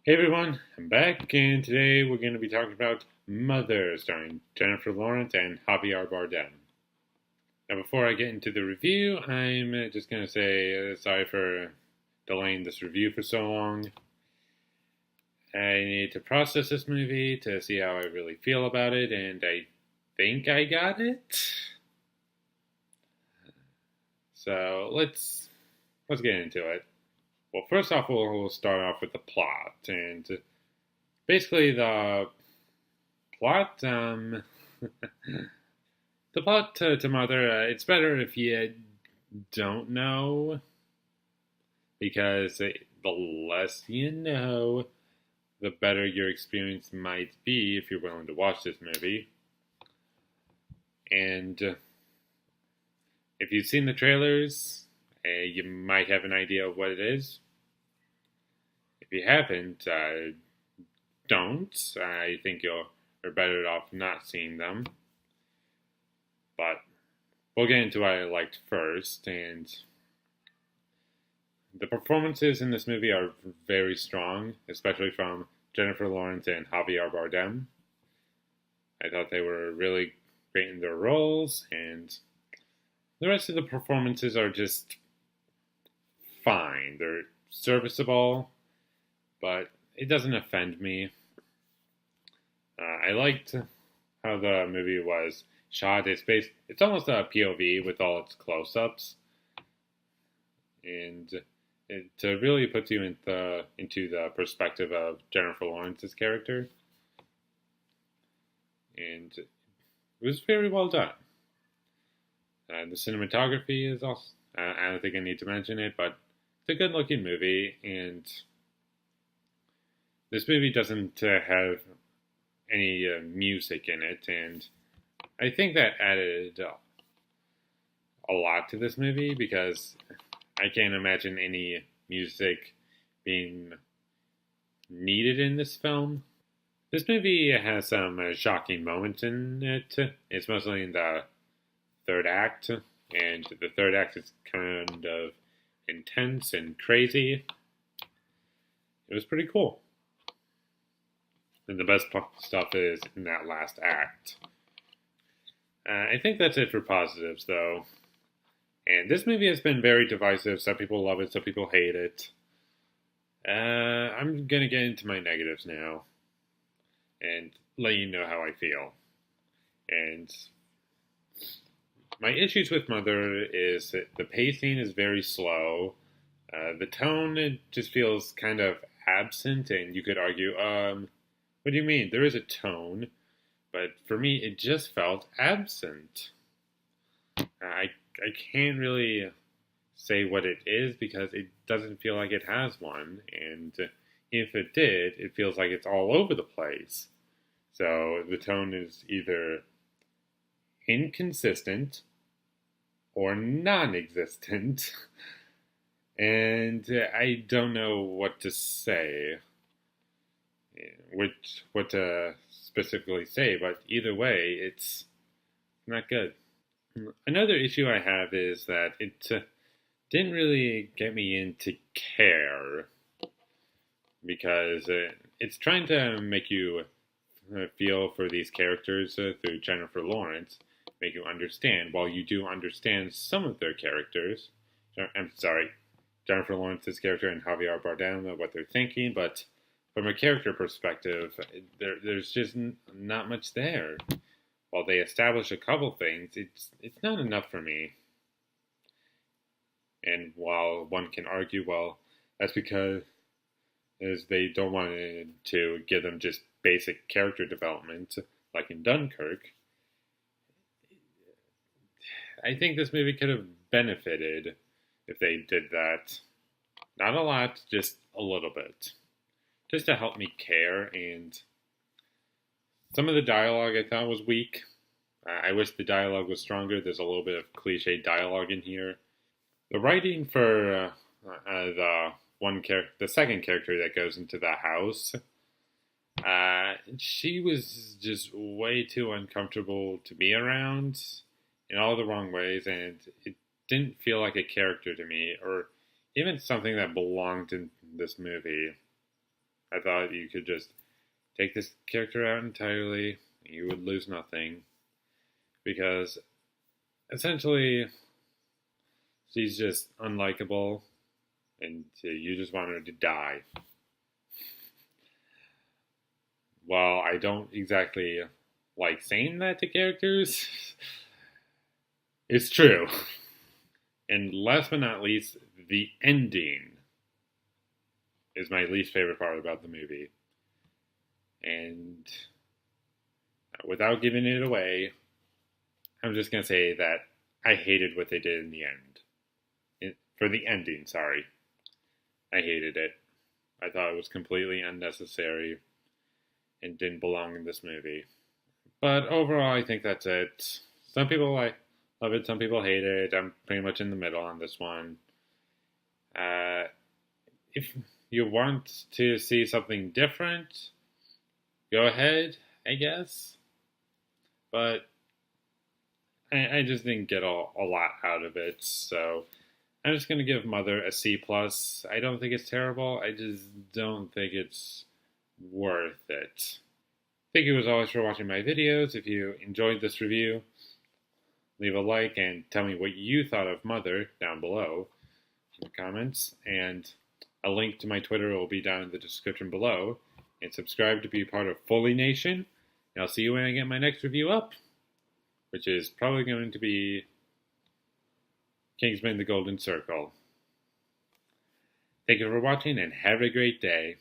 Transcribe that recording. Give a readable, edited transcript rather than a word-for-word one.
Hey everyone, I'm back, and today we're going to be talking about Mother, starring Jennifer Lawrence and Javier Bardem. Now, before I get into the review, I'm just going to say sorry for delaying this review for so long. I need to process this movie to see how I really feel about it, and I think I got it. So let's get into it. Well, first off, we'll start off with the plot, and basically the plot, the plot to Mother, it's better if you don't know, because the less you know, the better your experience might be if you're willing to watch this movie. And if you've seen the trailers, you might have an idea of what it is. If you haven't, don't. I think you're better off not seeing them. But we'll get into what I liked first, and the performances in this movie are very strong, especially from Jennifer Lawrence and Javier Bardem. I thought they were really great in their roles, and the rest of the performances are just fine. They're serviceable, but it doesn't offend me. I liked how the movie was shot. It's almost a POV with all its close-ups, and it really puts you into the perspective of Jennifer Lawrence's character, and it was very well done. The cinematography is also, I don't think I need to mention it, but it's a good-looking movie, and this movie doesn't have any music in it, and I think that added a lot to this movie, because I can't imagine any music being needed in this film. This movie has some shocking moments in it. It's mostly in the third act, and the third act is kind of intense and crazy. It was pretty cool. And the best stuff is in that last act. I think that's it for positives, though. And this movie has been very divisive. Some people love it, some people hate it. I'm going to get into my negatives now and let you know how I feel. And my issues with Mother is that the pacing is very slow. The tone just feels kind of absent, and you could argue, what do you mean? There is a tone, but for me, it just felt absent. I can't really say what it is, because it doesn't feel like it has one, and if it did, it feels like it's all over the place. So the tone is either inconsistent or non-existent, and I don't know what to say, what to specifically say, but either way, it's not good. Another issue I have is that it didn't really get me into care, because it's trying to make you feel for these characters through Jennifer Lawrence, make you understand. While you do understand some of their characters, I'm sorry, Jennifer Lawrence's character and Javier Bardem, what they're thinking, but from a character perspective, there's just not much there. While they establish a couple things, it's not enough for me. And while one can argue, well, that's because they don't want to give them just basic character development, like in Dunkirk, I think this movie could have benefited if they did that. Not a lot, just a little bit. Just to help me care, and some of the dialogue I thought was weak. I wish the dialogue was stronger. There's a little bit of cliche dialogue in here. The writing for the second character that goes into the house, she was just way too uncomfortable to be around in all the wrong ways, and it didn't feel like a character to me, or even something that belonged in this movie. I thought you could just take this character out entirely, and you would lose nothing. Because essentially, she's just unlikable, and you just want her to die. While I don't exactly like saying that to characters, it's true. And last but not least, the ending is my least favorite part about the movie. And without giving it away, I'm just going to say that I hated what they did in the end. For the ending, sorry. I hated it. I thought it was completely unnecessary and didn't belong in this movie. But overall, I think that's it. Some people love it, some people hate it. I'm pretty much in the middle on this one. If you want to see something different, go ahead, I guess. But I just didn't get a lot out of it, so I'm just going to give Mother a C+. I don't think it's terrible. I just don't think it's worth it. Thank you as always for watching my videos. If you enjoyed this review, leave a like and tell me what you thought of Mother down below in the comments. And a link to my Twitter will be down in the description below. And subscribe to be part of Foley Nation. And I'll see you when I get my next review up, which is probably going to be Kingsman: The Golden Circle. Thank you for watching and have a great day.